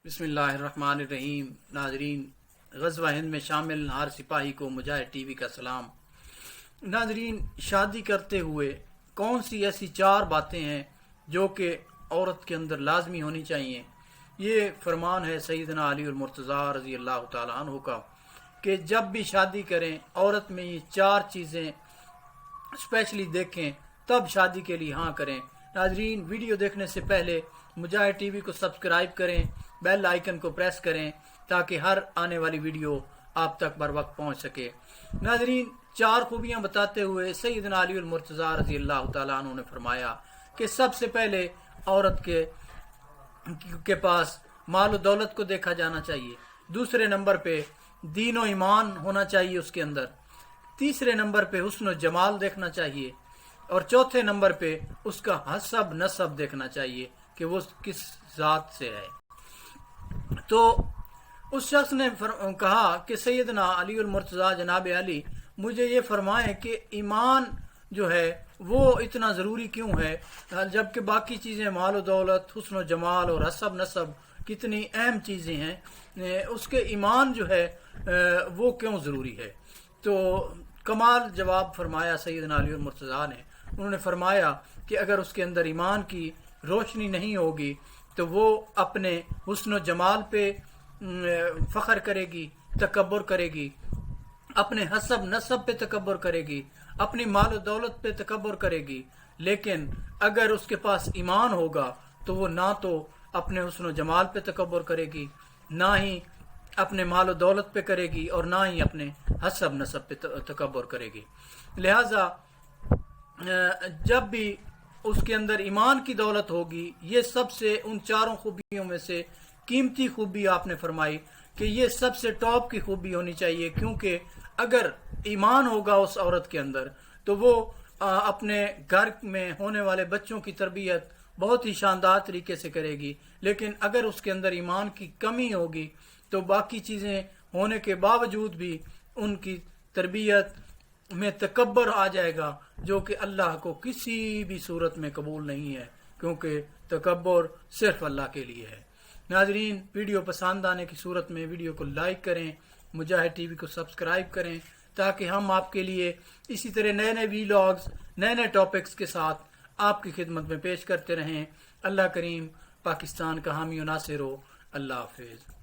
بسم اللہ الرحمن الرحیم۔ ناظرین، غزوہ ہند میں شامل ہر سپاہی کو مجاہد ٹی وی کا سلام۔ ناظرین، شادی کرتے ہوئے کون سی ایسی 4 باتیں ہیں جو کہ عورت کے اندر لازمی ہونی چاہیے؟ یہ فرمان ہے سیدنا علی المرتضیٰ رضی اللہ تعالیٰ عنہ کا کہ جب بھی شادی کریں عورت میں یہ 4 چیزیں اسپیشلی دیکھیں تب شادی کے لیے ہاں کریں۔ ناظرین، ویڈیو دیکھنے سے پہلے مجاہد ٹی وی کو سبسکرائب کریں، بیل آئیکن کو پریس کریں تاکہ ہر آنے والی ویڈیو آپ تک بر وقت پہنچ سکے۔ ناظرین، 4 خوبیاں بتاتے ہوئے سیدنا علی المرتضیٰ رضی اللہ تعالیٰ عنہ نے فرمایا کہ سب سے پہلے عورت کے پاس مال و دولت کو دیکھا جانا چاہیے، دوسرے نمبر پہ دین و ایمان ہونا چاہیے اس کے اندر، تیسرے نمبر پہ حسن و جمال دیکھنا چاہیے، اور چوتھے نمبر پہ اس کا حسب نسب دیکھنا چاہیے کہ وہ کس ذات سے ہے۔ تو اس شخص نے کہا کہ سیدنا علی المرتضیٰ جناب علی، مجھے یہ فرمائیں کہ ایمان جو ہے وہ اتنا ضروری کیوں ہے، جبکہ باقی چیزیں مال و دولت، حسن و جمال اور حسب نسب کتنی اہم چیزیں ہیں، اس کے ایمان جو ہے وہ کیوں ضروری ہے؟ تو کمال جواب فرمایا سیدنا علی المرتضیٰ نے۔ انہوں نے فرمایا کہ اگر اس کے اندر ایمان کی روشنی نہیں ہوگی تو وہ اپنے حسن و جمال پہ فخر کرے گی، تکبر کرے گی، اپنے حسب نسب پہ تکبر کرے گی، اپنی مال و دولت پہ تکبر کرے گی، لیکن اگر اس کے پاس ایمان ہوگا تو وہ نہ تو اپنے حسن و جمال پہ تکبر کرے گی، نہ ہی اپنے مال و دولت پہ کرے گی، اور نہ ہی اپنے حسب نسب پہ تکبر کرے گی۔ لہٰذا جب بھی اس کے اندر ایمان کی دولت ہوگی، یہ سب سے ان 4 خوبیوں میں سے قیمتی خوبی آپ نے فرمائی کہ یہ سب سے ٹاپ کی خوبی ہونی چاہیے، کیونکہ اگر ایمان ہوگا اس عورت کے اندر تو وہ اپنے گھر میں ہونے والے بچوں کی تربیت بہت ہی شاندار طریقے سے کرے گی، لیکن اگر اس کے اندر ایمان کی کمی ہوگی تو باقی چیزیں ہونے کے باوجود بھی ان کی تربیت میں تکبر آ جائے گا، جو کہ اللہ کو کسی بھی صورت میں قبول نہیں ہے، کیونکہ تکبر صرف اللہ کے لیے ہے۔ ناظرین، ویڈیو پسند آنے کی صورت میں ویڈیو کو لائک کریں، مجاہد ٹی وی کو سبسکرائب کریں تاکہ ہم آپ کے لیے اسی طرح نئے ویلاگز، نئے ٹاپکس کے ساتھ آپ کی خدمت میں پیش کرتے رہیں۔ اللہ کریم پاکستان کا حامی و ناصر ہو۔ اللہ حافظ۔